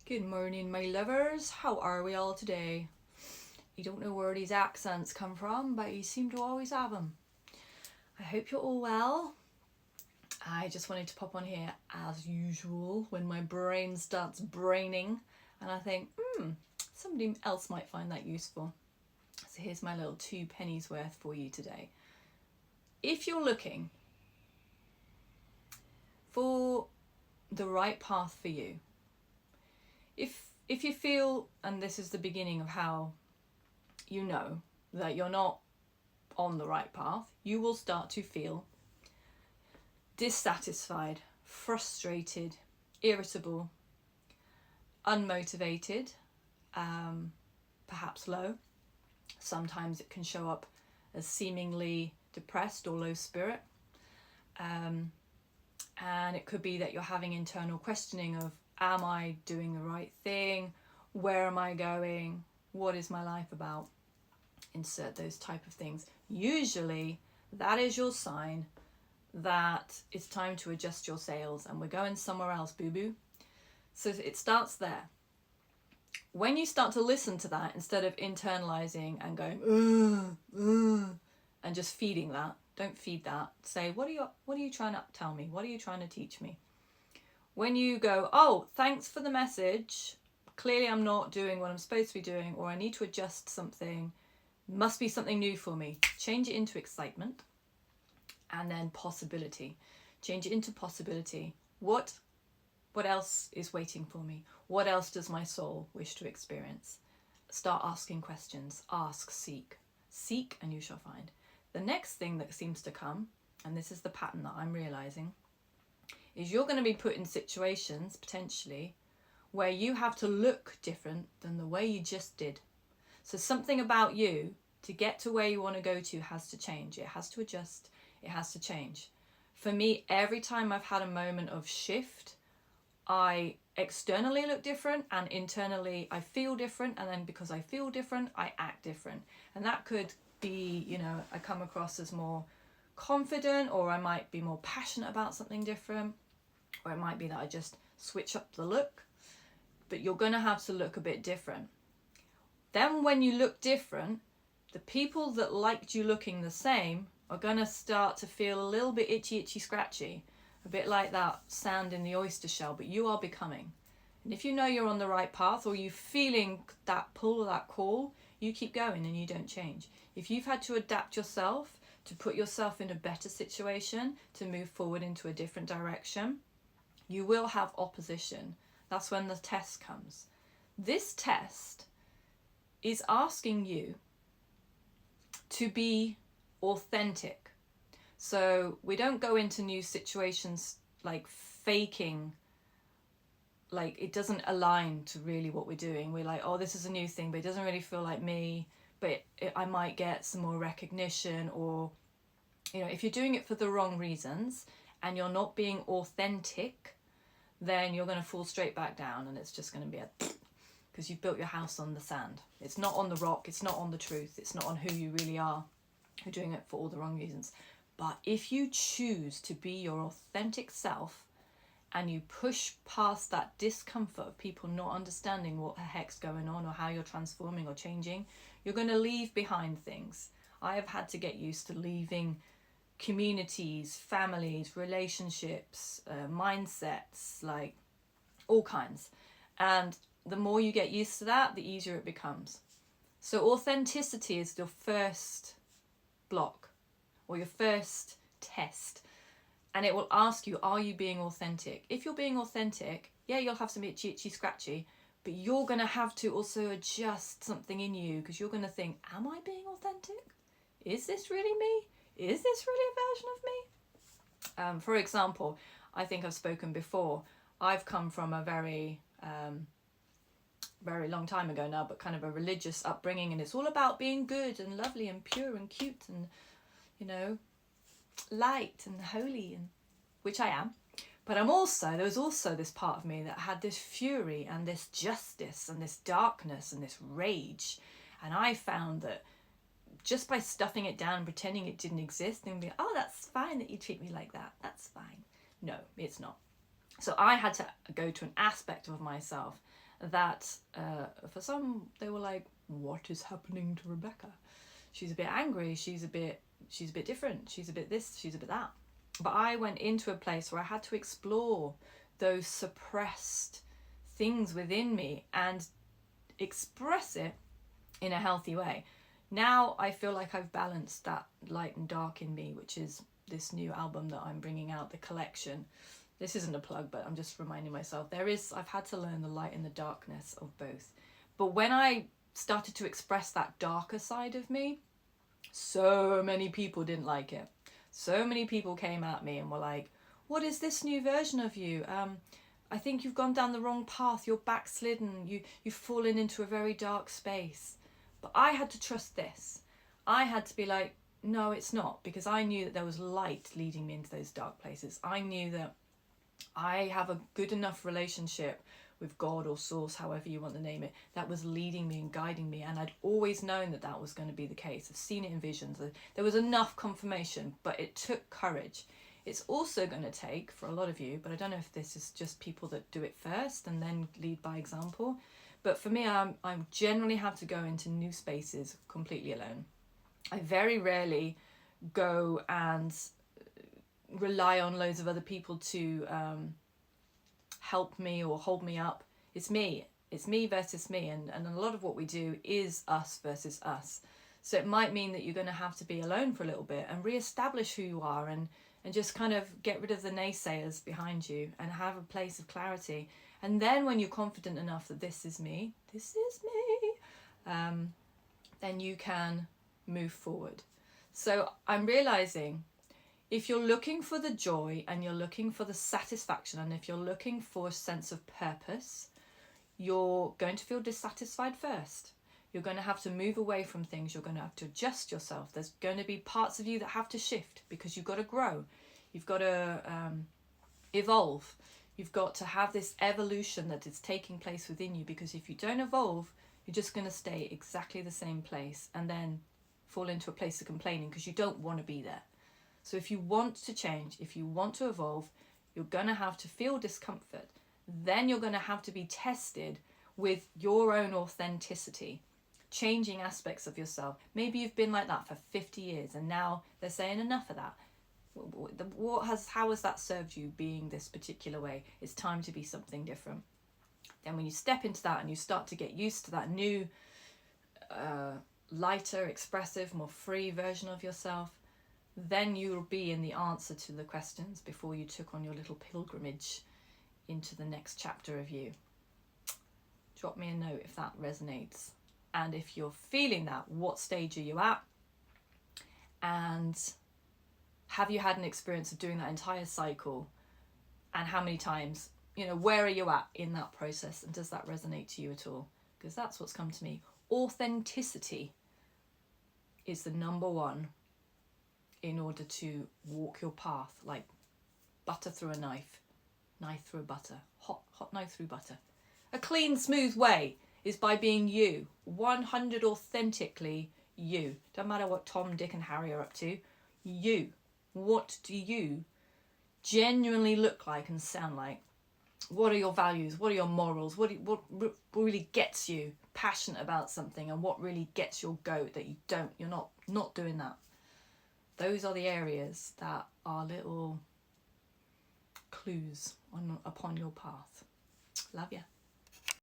Good morning, my lovers. How are we all today? You don't know where these accents come from, but you seem to always have them. I hope you're all well. I just wanted to pop on here as usual when my brain starts braining and I think, somebody else might find that useful. So here's my little 2 pennies worth for you today. If you're looking for the right path for you, if you feel, and this is the beginning of how you know that you're not on the right path, you will start to feel dissatisfied, frustrated, irritable, unmotivated, perhaps low. Sometimes it can show up as seemingly depressed or low spirit. And it could be that you're having internal questioning of, am I doing the right thing? Where am I going? What is my life about? Insert those type of things. Usually that is your sign that it's time to adjust your sails and we're going somewhere else, boo-boo. So it starts there. When you start to listen to that instead of internalizing and going, and just feeding that, don't feed that. Say, what are you trying to tell me? What are you trying to teach me? When you go, oh, thanks for the message. Clearly I'm not doing what I'm supposed to be doing, or I need to adjust something. Must be something new for me. Change it into excitement. And then possibility. Change it into possibility. What else is waiting for me? What else does my soul wish to experience? Start asking questions. Ask, seek. Seek and you shall find. The next thing that seems to come, and this is the pattern that I'm realizing, is you're going to be put in situations, potentially, where you have to look different than the way you just did. So something about you, to get to where you want to go to, has to change. It has to adjust. It has to change. For me, every time I've had a moment of shift, I externally look different and internally I feel different, and then because I feel different, I act different. And that could be, I come across as more confident, or I might be more passionate about something different, or it might be that I just switch up the look. But you're going to have to look a bit different. Then when you look different, the people that liked you looking the same are going to start to feel a little bit itchy, scratchy. A bit like that sand in the oyster shell, but you are becoming. And if you know you're on the right path, or you're feeling that pull or that call, you keep going and you don't change. If you've had to adapt yourself to put yourself in a better situation, to move forward into a different direction, you will have opposition. That's when the test comes. This test is asking you to be authentic. So we don't go into new situations like faking, like it doesn't align to really what we're doing. We're like, oh, this is a new thing, but it doesn't really feel like me, but I might get some more recognition. Or, if you're doing it for the wrong reasons and you're not being authentic, then you're going to fall straight back down, and it's just going to be because you've built your house on the sand. It's not on the rock. It's not on the truth. It's not on who you really are. You're doing it for all the wrong reasons. But if you choose to be your authentic self and you push past that discomfort of people not understanding what the heck's going on or how you're transforming or changing, you're going to leave behind things. I have had to get used to leaving communities, families, relationships, mindsets, like all kinds. And the more you get used to that, the easier it becomes. So authenticity is your first block, or your first test, and it will ask you, are you being authentic? If you're being authentic, yeah, you'll have some itchy, scratchy, but you're going to have to also adjust something in you, because you're going to think, am I being authentic? Is this really me? Is this really a version of me? For example, I think I've spoken before, I've come from a very long time ago now, but kind of a religious upbringing, and it's all about being good and lovely and pure and cute and light and holy, and which I am. But there was also this part of me that had this fury and this justice and this darkness and this rage. And I found that just by stuffing it down and pretending it didn't exist, and being, oh, that's fine that you treat me like that, that's fine. No, it's not. So I had to go to an aspect of myself that for some, they were like, what is happening to Rebecca? She's a bit angry, she's a bit different, she's a bit this, she's a bit that. But I went into a place where I had to explore those suppressed things within me and express it in a healthy way. Now I feel like I've balanced that light and dark in me, which is this new album that I'm bringing out, the collection. This isn't a plug, but I'm just reminding myself I've had to learn the light and the darkness of both. But when I started to express that darker side of me, so many people didn't like it. So many people came at me and were like, what is this new version of you? I think you've gone down the wrong path. You're backslidden. You've fallen into a very dark space. But I had to trust this. I had to be like, no, it's not, because I knew that there was light leading me into those dark places. I knew that I have a good enough relationship with God or Source, however you want to name it, that was leading me and guiding me. And I'd always known that that was going to be the case. I've seen it in visions. There was enough confirmation, but it took courage. It's also going to take, for a lot of you, but I don't know if this is just people that do it first and then lead by example. But for me, I generally have to go into new spaces completely alone. I very rarely go and rely on loads of other people to help me or hold me up. It's me versus me, and a lot of what we do is us versus us. So it might mean that you're going to have to be alone for a little bit and re-establish who you are, and just kind of get rid of the naysayers behind you and have a place of clarity. And then when you're confident enough that this is me, then you can move forward. So I'm realizing, if you're looking for the joy and you're looking for the satisfaction, and if you're looking for a sense of purpose, you're going to feel dissatisfied first. You're going to have to move away from things. You're going to have to adjust yourself. There's going to be parts of you that have to shift because you've got to grow. You've got to evolve. You've got to have this evolution that is taking place within you, because if you don't evolve, you're just going to stay exactly the same place and then fall into a place of complaining because you don't want to be there. So if you want to change, if you want to evolve, you're going to have to feel discomfort. Then you're going to have to be tested with your own authenticity, changing aspects of yourself. Maybe you've been like that for 50 years and now they're saying enough of that. How has that served you being this particular way? It's time to be something different. Then when you step into that and you start to get used to that new, lighter, expressive, more free version of yourself, then you'll be in the answer to the questions before you took on your little pilgrimage into the next chapter of you. Drop me a note if that resonates. And if you're feeling that, what stage are you at? And have you had an experience of doing that entire cycle? And how many times? Where are you at in that process? And does that resonate to you at all? Because that's what's come to me. Authenticity is the number one in order to walk your path like butter through a knife through a butter, hot knife through butter. A clean, smooth way is by being you, 100 authentically you. Don't matter what Tom, Dick and Harry are up to. You. What do you genuinely look like and sound like? What are your values? What are your morals? What really gets you passionate about something, and what really gets your goat that you're not doing that? Those are the areas that are little clues upon your path. Love ya.